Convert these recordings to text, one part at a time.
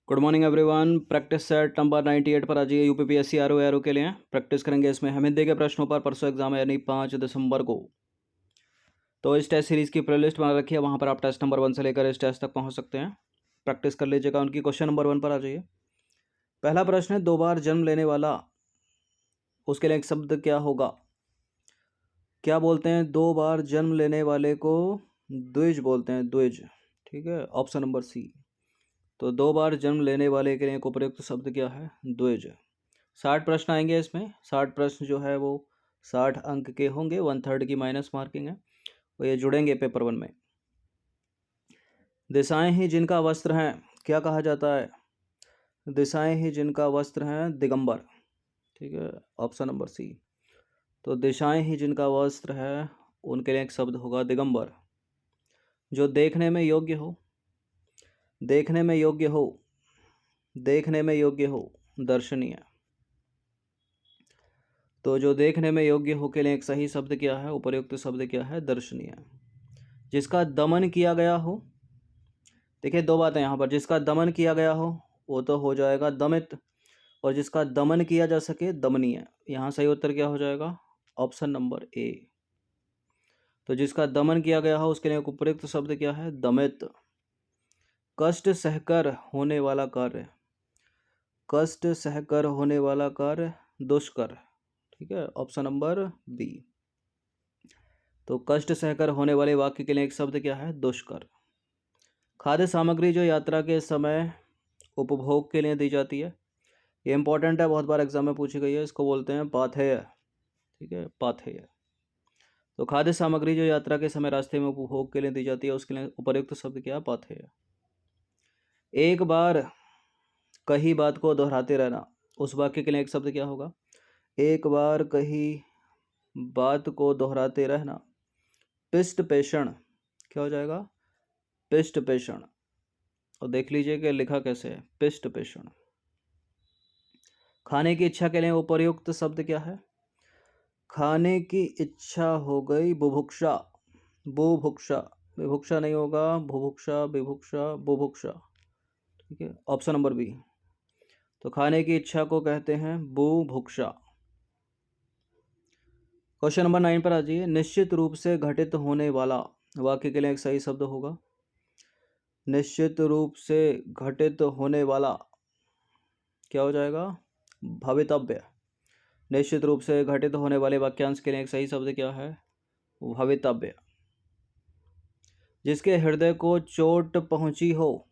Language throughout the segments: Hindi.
Good morning everyone. Practice set number 98 पर आ जाइए। यूपीपीएससी आर के लिए प्रैक्टिस करेंगे। इसमें हम हिंदी के प्रश्नों पर परसों एग्जाम है यानी 5 दिसंबर को। तो इस टेस्ट सीरीज़ की प्लेलिस्ट बना रखी है, वहाँ पर आप टेस्ट नंबर 1 से लेकर इस टेस्ट तक पहुँच सकते हैं। प्रैक्टिस कर लीजिएगा उनकी। क्वेश्चन नंबर 1 पर आ जाइए। पहला प्रश्न है, 2 बार जन्म लेने वाला, उसके लिए एक शब्द क्या होगा? क्या बोलते हैं? 2 बार जन्म लेने वाले को द्विज बोलते हैं, द्विज। ठीक है, ऑप्शन नंबर सी। तो 2 बार जन्म लेने वाले के लिए एक उपयुक्त शब्द क्या है? द्विज। 60 प्रश्न आएंगे इसमें। 60 प्रश्न जो है वो 60 अंक के होंगे, 1/3 की माइनस मार्किंग है, और ये जुड़ेंगे पेपर 1 में। दिशाएं ही जिनका वस्त्र हैं, क्या कहा जाता है? दिशाएं ही जिनका वस्त्र हैं, दिगंबर। ठीक है, ऑप्शन नंबर सी। तो दिशाएं ही जिनका वस्त्र है, उनके लिए एक शब्द होगा दिगंबर। जो देखने में योग्य हो, देखने में योग्य हो, देखने में योग्य हो, दर्शनीय। तो जो देखने में योग्य हो के लिए एक सही शब्द क्या है? उपयुक्त शब्द क्या है? दर्शनीय। जिसका दमन किया गया हो, देखिए 2 बातें यहाँ पर। जिसका दमन किया गया हो वो तो हो जाएगा दमित, और जिसका दमन किया जा सके, दमनीय। यहाँ सही उत्तर क्या हो जाएगा? Option number A. तो जिसका दमन किया गया हो उसके लिए एक उपयुक्त शब्द क्या है? दमित। कष्ट सहकर होने वाला कार्य, कष्ट सहकर होने वाला कार्य, दुष्कर। ठीक है, ऑप्शन नंबर बी। तो कष्ट सहकर होने वाले वाक्य के लिए एक शब्द क्या है? दुष्कर। खाद्य सामग्री जो यात्रा के समय उपभोग के लिए दी जाती है, ये इंपॉर्टेंट है, बहुत बार एग्जाम में पूछी गई है। इसको बोलते हैं पाथेय। ठीक है, पाथेय। तो खाद्य सामग्री जो यात्रा के समय रास्ते में उपभोग के लिए दी जाती है, उसके लिए उपयुक्त शब्द क्या है? पाथेय। एक बार कही बात को दोहराते रहना, उस वाक्य के लिए एक शब्द क्या होगा? एक बार कही बात को दोहराते रहना, पिष्ट पेषण। क्या हो जाएगा? पिष्ट पेषण। और देख लीजिए कि लिखा कैसे है, पिष्ट पेषण। खाने की इच्छा के लिए उपयुक्त शब्द क्या है? खाने की इच्छा हो गई बुभुक्षा, बुभुक्षा। विभुक्षा नहीं होगा, बुभुक्षा, विभुक्षा, बुभुक्षा। ठीक है, ऑप्शन नंबर बी। तो खाने की इच्छा को कहते हैं बुभुक्षा। क्वेश्चन नंबर 9 पर आ जाइए। निश्चित रूप से घटित होने वाला, वाक्य के लिए एक सही शब्द होगा। निश्चित रूप से घटित होने वाला क्या हो जाएगा? भवितव्य। निश्चित रूप से घटित होने वाले वाक्यांश के लिए एक सही शब्द क्या है? भवितव्य। जिसके हृदय को चोट पहुंची हो,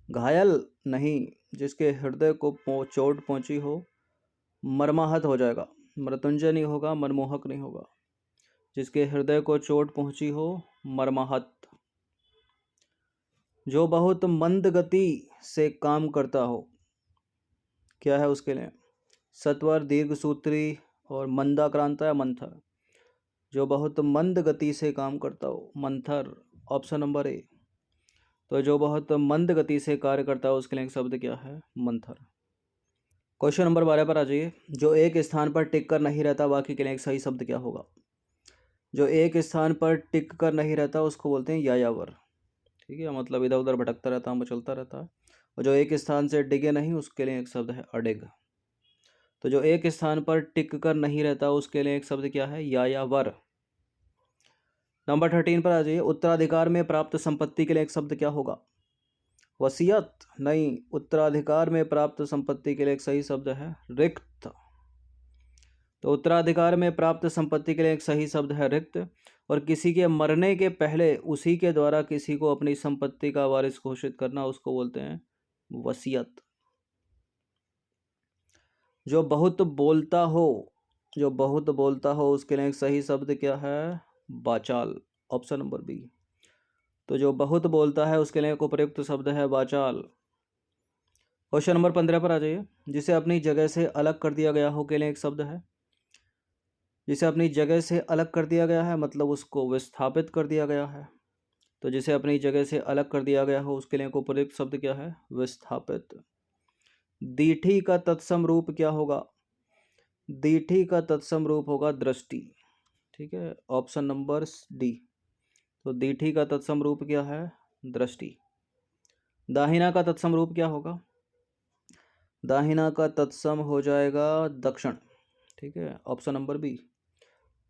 घायल नहीं, जिसके हृदय को चोट पहुंची हो, मर्माहत हो जाएगा। मृत्युंजय नहीं होगा, मनमोहक नहीं होगा। जिसके हृदय को चोट पहुंची हो, मर्माहत। जो बहुत मंद गति से काम करता हो, क्या है उसके लिए? सत्वर, दीर्घ सूत्री और मंदाक्रांता या मंथर। जो बहुत मंद गति से काम करता हो, मंथर। Option number A. तो जो बहुत मंद गति से कार्य करता है उसके लिए एक शब्द क्या है? मंथर। क्वेश्चन नंबर 12 पर आ जाइए। जो एक स्थान पर टिक कर नहीं रहता, वाक्य के लिए एक सही शब्द क्या होगा? जो एक स्थान पर टिक कर नहीं रहता उसको बोलते हैं यायावर। ठीक है, मतलब इधर उधर भटकता रहता है, मचलता रहता है। और जो एक स्थान से डिगे नहीं, उसके लिए एक शब्द है अडिग। तो जो एक स्थान पर टिक कर नहीं रहता उसके लिए एक शब्द क्या है? यायावर। नंबर 13 पर आ जाइए। उत्तराधिकार में प्राप्त संपत्ति के लिए एक शब्द क्या होगा? वसीयत नहीं, उत्तराधिकार में प्राप्त संपत्ति के लिए एक सही शब्द है रिक्त। तो उत्तराधिकार में प्राप्त संपत्ति के लिए एक सही शब्द है रिक्त। और किसी के मरने के पहले उसी के द्वारा किसी को अपनी संपत्ति का वारिस घोषित करना, उसको बोलते हैं वसीयत। जो बहुत बोलता हो, जो बहुत बोलता हो, उसके लिए एक सही शब्द क्या है? वाचाल। Option number B. तो जो बहुत बोलता है उसके लिए एक उपयुक्त शब्द है वाचाल। क्वेश्चन नंबर 15 पर आ जाइए। जिसे अपनी जगह से अलग कर दिया गया हो के लिए एक शब्द है। जिसे अपनी जगह से अलग कर दिया गया है मतलब उसको विस्थापित कर दिया गया है। तो जिसे अपनी जगह से अलग कर दिया गया हो उसके लिए एक उपयुक्त शब्द क्या है? विस्थापित। दीठी का तत्सम रूप क्या होगा? दीठी का तत्सम रूप होगा दृष्टि। ठीक है, ऑप्शन नंबर डी। तो दीठी का तत्सम रूप क्या है? दृष्टि। दाहिना का तत्सम रूप क्या होगा? दाहिना का तत्सम हो जाएगा दक्षिण, ठीक है, ऑप्शन नंबर बी।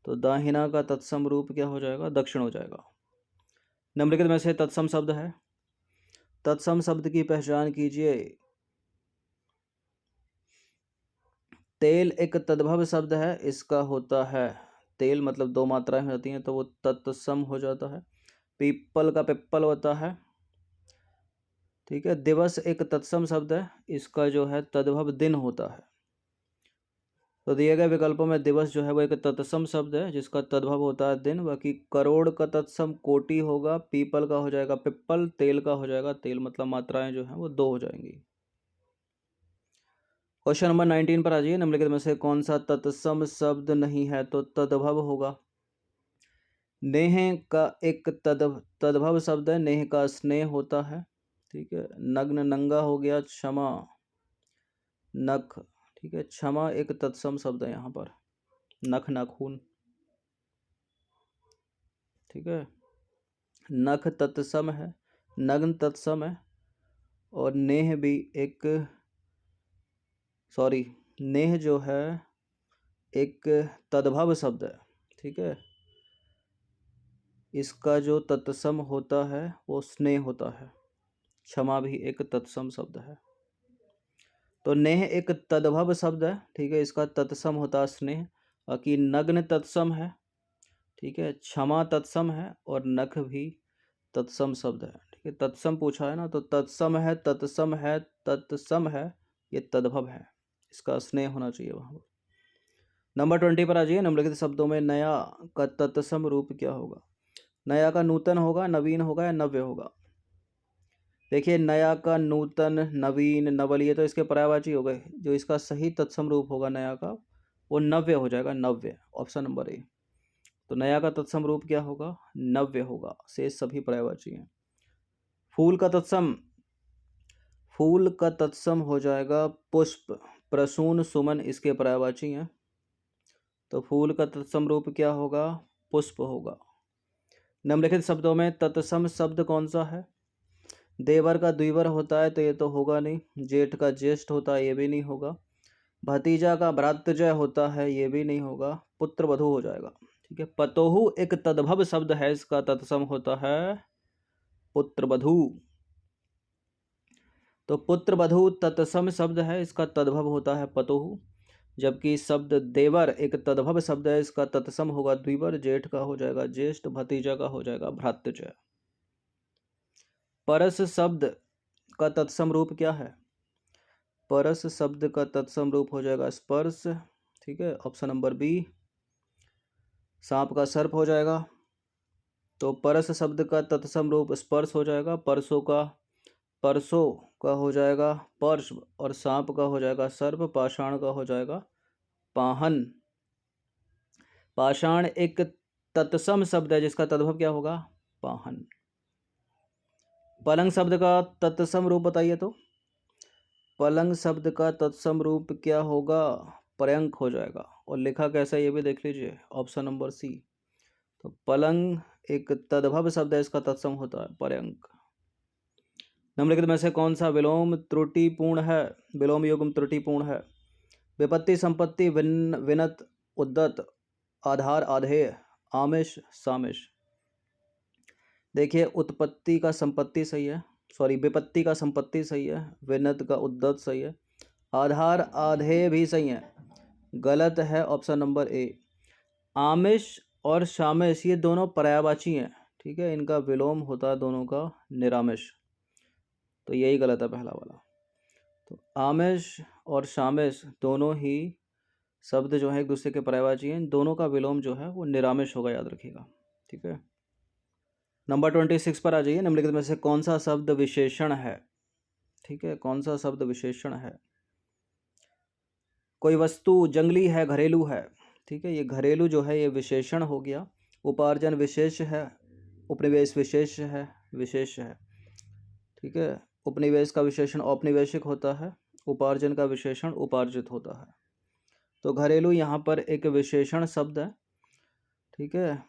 तो दाहिना का तत्सम रूप क्या हो जाएगा? दक्षिण हो जाएगा। निम्नलिखित में से तत्सम शब्द है, तत्सम शब्द की पहचान कीजिए। तेल एक तद्भव शब्द है, इसका होता है तेल मतलब दो मात्राएं होती हैं तो वो तत्सम हो जाता है। पीपल का पिप्पल होता है, ठीक है। दिवस एक तत्सम शब्द है, इसका जो है तद्भव दिन होता है। तो दिए गए विकल्पों में दिवस जो है वो एक तत्सम शब्द है जिसका तद्भव होता है दिन। बाकी करोड़ का तत्सम कोटि होगा, पीपल का हो जाएगा पिप्पल, तेल का हो जाएगा तेल, मतलब मात्राएं जो है वो दो हो जाएंगी। क्वेश्चन नंबर 19 पर आ जाइए। निम्नलिखित में से कौन सा तत्सम शब्द नहीं है? तो तद्भव होगा। नेह का एक तद्भव शब्द है, नेह का स्नेह होता है, ठीक है। नग्न नंगा हो गया क्षमा, नख, ठीक है। क्षमा एक तत्सम शब्द है यहाँ पर, नख नाखून, ठीक है। नख तत्सम है, नग्न तत्सम है, और नेह भी एक, सॉरी, नेह जो है एक तद्भव शब्द है, ठीक है। इसका जो तत्सम होता है वो स्नेह होता है। क्षमा भी एक तत्सम शब्द है। तो नेह एक तद्भव शब्द है, ठीक है, इसका तत्सम होता है स्नेह। बाकी नग्न तत्सम है, ठीक है। क्षमा तत्सम है, और नख भी तत्सम शब्द है, ठीक है। तत्सम पूछा है ना, तो तत्सम है, तत्सम है, तत्सम है, ये तद्भव है, इसका स्नेह होना चाहिए वहाँ पर। नंबर 20 पर आ जाइए। निम्नलिखित शब्दों में नया का तत्सम रूप क्या होगा? नया का नूतन होगा, नवीन होगा, या नव्य होगा? देखिए, नया का नूतन, नवीन, नवल, ये तो इसके पर्यायवाची हो गए। जो इसका सही तत्सम रूप होगा नया का, वो नव्य हो जाएगा, नव्य, ऑप्शन नंबर ए। तो नया का तत्सम रूप क्या होगा? नव्य होगा, शेष सभी पर्यायवाची हैं। फूल का तत्सम, फूल का तत्सम हो जाएगा पुष्प, प्रसून, सुमन इसके पर्यायवाची हैं। तो फूल का तत्सम रूप क्या होगा? पुष्प होगा। निम्नलिखित शब्दों में तत्सम शब्द कौन सा है? देवर का द्विवर होता है तो ये तो होगा नहीं। जेठ का ज्येष्ठ होता है, ये भी नहीं होगा। भतीजा का भ्रातृजय होता है, ये भी नहीं होगा। पुत्र वधू हो जाएगा, ठीक है। पतोहू एक तद्भव शब्द है, इसका तत्सम होता है पुत्र वधू। तो पुत्र वधू तत्सम शब्द है, इसका तद्भव होता है पतोहू। जबकि शब्द देवर एक तद्भव शब्द है, इसका तत्सम होगा द्विवर। जेठ का हो जाएगा ज्येष्ठ, भतीजा का हो जाएगा भ्रातृजय। परस शब्द का तत्सम रूप क्या है? परस शब्द का तत्सम रूप हो जाएगा स्पर्श, ठीक है, ऑप्शन नंबर बी। सांप का सर्प हो जाएगा। तो परस शब्द का तत्सम रूप स्पर्श हो जाएगा। परसों का हो जाएगा पर्श, और सांप का हो जाएगा सर्प। पाषाण का हो जाएगा पाहन। पाषाण एक तत्सम शब्द है जिसका तद्भव क्या होगा? पाहन। पलंग शब्द का तत्सम रूप बताइए तो। पलंग शब्द का तत्सम रूप क्या होगा? पर्यंक हो जाएगा। और लिखा कैसा ये भी देख लीजिए, ऑप्शन नंबर सी। तो पलंग एक तद्भव शब्द है, इसका तत्सम होता है पर्यंक। निम्नलिखित में से कौन सा विलोम त्रुटिपूर्ण है? विलोम युग्म त्रुटिपूर्ण है। विपत्ति, संपत्ति, विनत, उद्दत, आधार, आधेय, आमिष, सामिष। देखिए, उत्पत्ति का संपत्ति सही है, सॉरी, विपत्ति का संपत्ति सही है, विनत का उद्दत सही है, आधार आधेय भी सही है। गलत है ऑप्शन नंबर ए। आमिष और शामिश ये दोनों पर्यायवाची हैं, ठीक है, इनका विलोम होता है दोनों का निरामिष। तो यही गलत है पहला वाला। तो आमिष और शामिश दोनों ही शब्द जो है एक दूसरे के पर्यायवाची हैं, दोनों का विलोम जो है वो निरामिष होगा, याद रखिएगा, ठीक है। नंबर 26 पर आ जाइए। निम्नलिखित में से कौन सा शब्द विशेषण है? ठीक है, कौन सा शब्द विशेषण है? कोई वस्तु जंगली है, घरेलू है, ठीक है, ये घरेलू जो है ये विशेषण हो गया। उपार्जन विशेष है, उपनिवेश विशेष है, विशेष है, ठीक है। उपनिवेश का विशेषण औपनिवेशिक होता है, उपार्जन का विशेषण उपार्जित होता है। तो घरेलू यहाँ पर एक विशेषण शब्द है, ठीक है,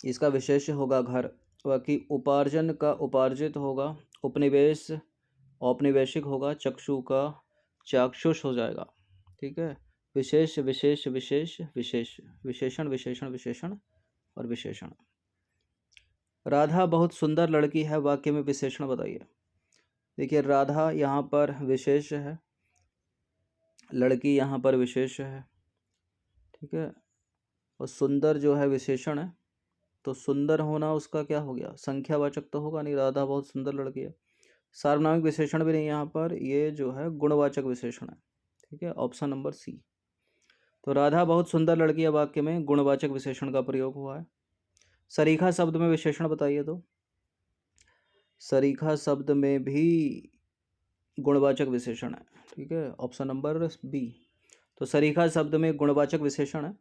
इसका विशेष्य होगा घर। बाकी उपार्जन का उपार्जित होगा, उपनिवेश औपनिवेशिक होगा, चक्षु का चाक्षुष हो जाएगा। ठीक है, विशेष विशेष विशेष विशेष, विशेषण विशेषण विशेषण और विशेषण। राधा बहुत सुंदर लड़की है, वाक्य में विशेषण बताइए। देखिए राधा यहाँ पर विशेष है, लड़की यहाँ पर विशेष है। ठीक है, और सुंदर जो है विशेषण है, तो सुंदर होना उसका क्या हो गया, संख्यावाचक तो होगा नहीं, राधा बहुत सुंदर लड़की है। सार्वनामिक विशेषण भी नहीं यहाँ पर, ये जो है गुणवाचक विशेषण है। ठीक है, ऑप्शन नंबर सी। तो राधा बहुत सुंदर लड़की है वाक्य में गुणवाचक विशेषण का प्रयोग हुआ है। सरीखा शब्द में विशेषण बताइए। तो सरीखा शब्द में भी गुणवाचक विशेषण है। ठीक है, ऑप्शन नंबर बी। तो सरीखा शब्द में गुणवाचक विशेषण है।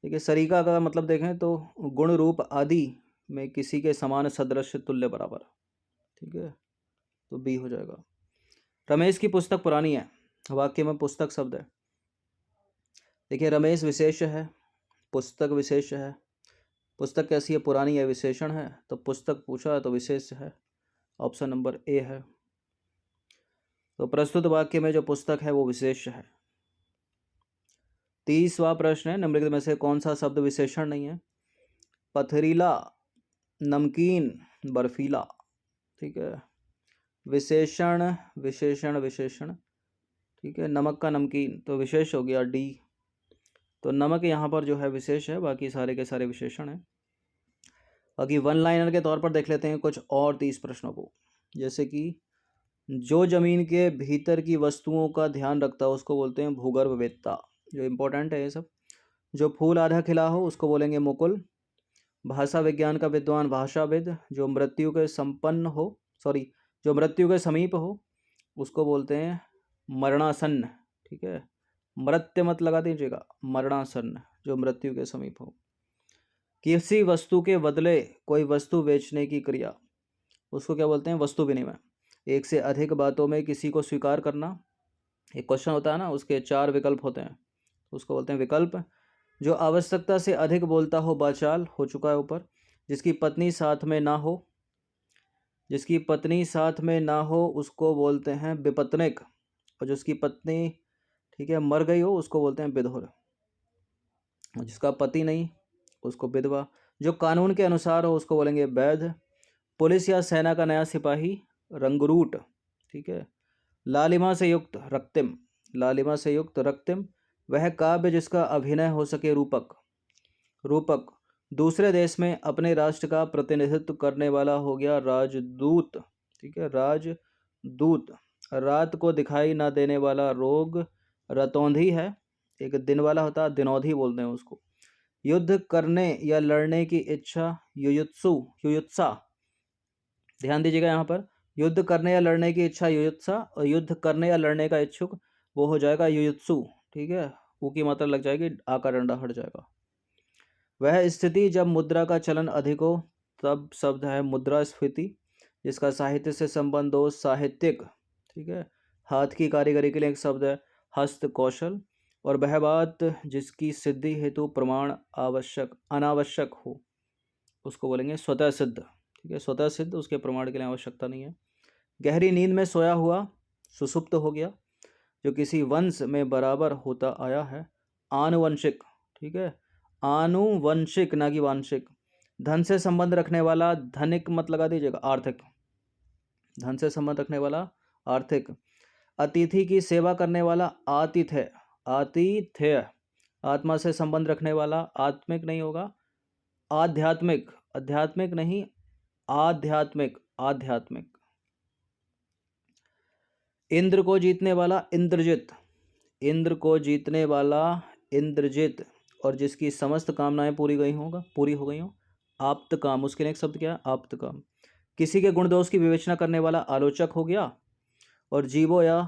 देखिए सरीखा का मतलब देखें तो गुण रूप आदि में किसी के समान सदृश तुल्य बराबर। ठीक है, तो बी हो जाएगा। रमेश की पुस्तक पुरानी है, वाक्य में पुस्तक शब्द है। देखिए रमेश विशेष है, पुस्तक विशेष है। पुस्तक कैसी है, पुरानी है, विशेषण है, तो पुस्तक पूछा तो विशेष है, ऑप्शन नंबर ए है। तो प्रस्तुत वाक्य में जो पुस्तक है वो विशेष है। 30वां प्रश्न है, निम्नलिखित में से कौन सा शब्द विशेषण नहीं है। पथरीला, नमकीन, बर्फीला। ठीक है, विशेषण विशेषण विशेषण। ठीक है, नमक का नमकीन तो विशेष हो गया, डी। तो नमक यहाँ पर जो है विशेष है, बाकी सारे के सारे विशेषण हैं। बाकी वन लाइनर के तौर पर देख लेते हैं कुछ और 30 प्रश्नों को। जैसे कि जो जमीन के भीतर की वस्तुओं का ध्यान रखता है उसको बोलते हैं भूगर्भवेत्ता, जो इम्पोर्टेंट है ये सब। जो फूल आधा खिला हो उसको बोलेंगे मुकुल। भाषा विज्ञान का विद्वान भाषाविद। जो मृत्यु के संपन्न हो, सॉरी, जो मृत्यु के समीप हो उसको बोलते हैं मरणासन्न। ठीक है, मृत्य मत लगा दीजिएगा, मरणासन्न, जो मृत्यु के समीप हो। किसी वस्तु के बदले कोई वस्तु बेचने की क्रिया, उसको क्या बोलते हैं, वस्तु विनिमय। एक से अधिक बातों में किसी को स्वीकार करना, एक क्वेश्चन होता है ना, उसके 4 विकल्प होते हैं, उसको बोलते हैं विकल्प। जो आवश्यकता से अधिक बोलता हो, बाचाल, हो चुका है ऊपर। जिसकी पत्नी साथ में ना हो, जिसकी पत्नी साथ में ना हो उसको बोलते हैं विपत्निक। और जिसकी पत्नी, ठीक है, मर गई हो उसको बोलते हैं विधुर। और जिसका पति नहीं उसको विधवा। जो कानून के अनुसार हो उसको बोलेंगे वैध। पुलिस या सेना का नया सिपाही, रंगरूट। ठीक है, लालिमा से युक्त रक्तिम, लालिमा से युक्त रक्तिम। वह काव्य जिसका अभिनय हो सके, रूपक, रूपक। दूसरे देश में अपने राष्ट्र का प्रतिनिधित्व करने वाला हो गया राजदूत। ठीक है, राजदूत। रात को दिखाई ना देने वाला रोग रतौंधी है, एक दिन वाला होता है, दिनौधी बोलते हैं उसको। युद्ध करने या लड़ने की इच्छा, युयुत्सु, युयुत्सा। ध्यान दीजिएगा यहाँ पर, युद्ध करने या लड़ने की इच्छा युयुत्सा, और युद्ध करने या लड़ने का इच्छुक वो हो जाएगा युयुत्सु। ठीक है, ऊ की मात्रा लग जाएगी, आका डंडा हट जाएगा। वह स्थिति जब मुद्रा का चलन अधिक हो, तब शब्द है मुद्रास्फीति। जिसका साहित्य से संबंध हो, साहित्यिक। ठीक है, हाथ की कारीगरी के लिए एक शब्द है हस्त कौशल। और वह बात जिसकी सिद्धि हेतु प्रमाण आवश्यक अनावश्यक हो उसको बोलेंगे स्वतः सिद्ध। ठीक है, स्वतः सिद्ध, उसके प्रमाण के लिए आवश्यकता नहीं है। गहरी नींद में सोया हुआ, सुसुप्त हो गया। जो किसी वंश में बराबर होता आया है, आनुवंशिक। ठीक है, आनुवंशिक ना कि वांशिक। धन से संबंध रखने वाला, धनिक मत लगा दीजिएगा, आर्थिक। धन से संबंध रखने वाला, आर्थिक। अतिथि की सेवा करने वाला, आतिथ्य, आतिथ्य। आत्मा से संबंध रखने वाला, आत्मिक नहीं होगा, आध्यात्मिक, आध्यात्मिक नहीं, आध्यात्मिक, आध्यात्मिक। इंद्र को जीतने वाला, इंद्रजित, इंद्र को जीतने वाला, इंद्रजित। और जिसकी समस्त कामनाएं पूरी हो गई हो, आप्त काम। उसके लिए एक शब्द क्या है, आप्त काम। किसी के गुण दोष की विवेचना करने वाला, आलोचक हो गया। और जीवों या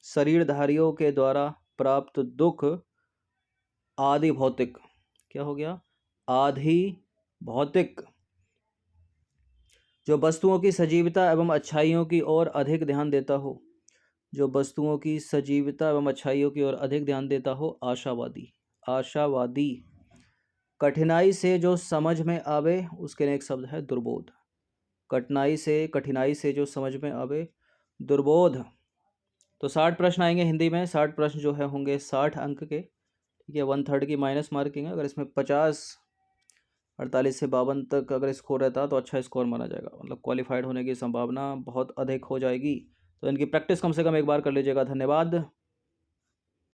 शरीरधारियों के द्वारा प्राप्त दुख, आदि भौतिक। क्या हो गया, आधि भौतिक। जो वस्तुओं की सजीवता एवं अच्छाइयों की ओर अधिक ध्यान देता हो, जो वस्तुओं की सजीवता एवं अच्छाइयों की ओर अधिक ध्यान देता हो, आशावादी, आशावादी। कठिनाई से जो समझ में आवे उसके लिए एक शब्द है दुर्बोध। कठिनाई से जो समझ में आवे, दुर्बोध। तो 60 प्रश्न आएंगे हिंदी में। 60 प्रश्न जो है होंगे 60 अंक के, ठीक है। 1/3 की माइनस मार्किंग है। अगर इसमें 50, 48 से 52 तक अगर स्कोर रहता तो अच्छा स्कोर माना जाएगा, मतलब क्वालिफाइड होने की संभावना बहुत अधिक हो जाएगी। तो इनकी प्रैक्टिस कम से कम एक बार कर लीजिएगा। धन्यवाद।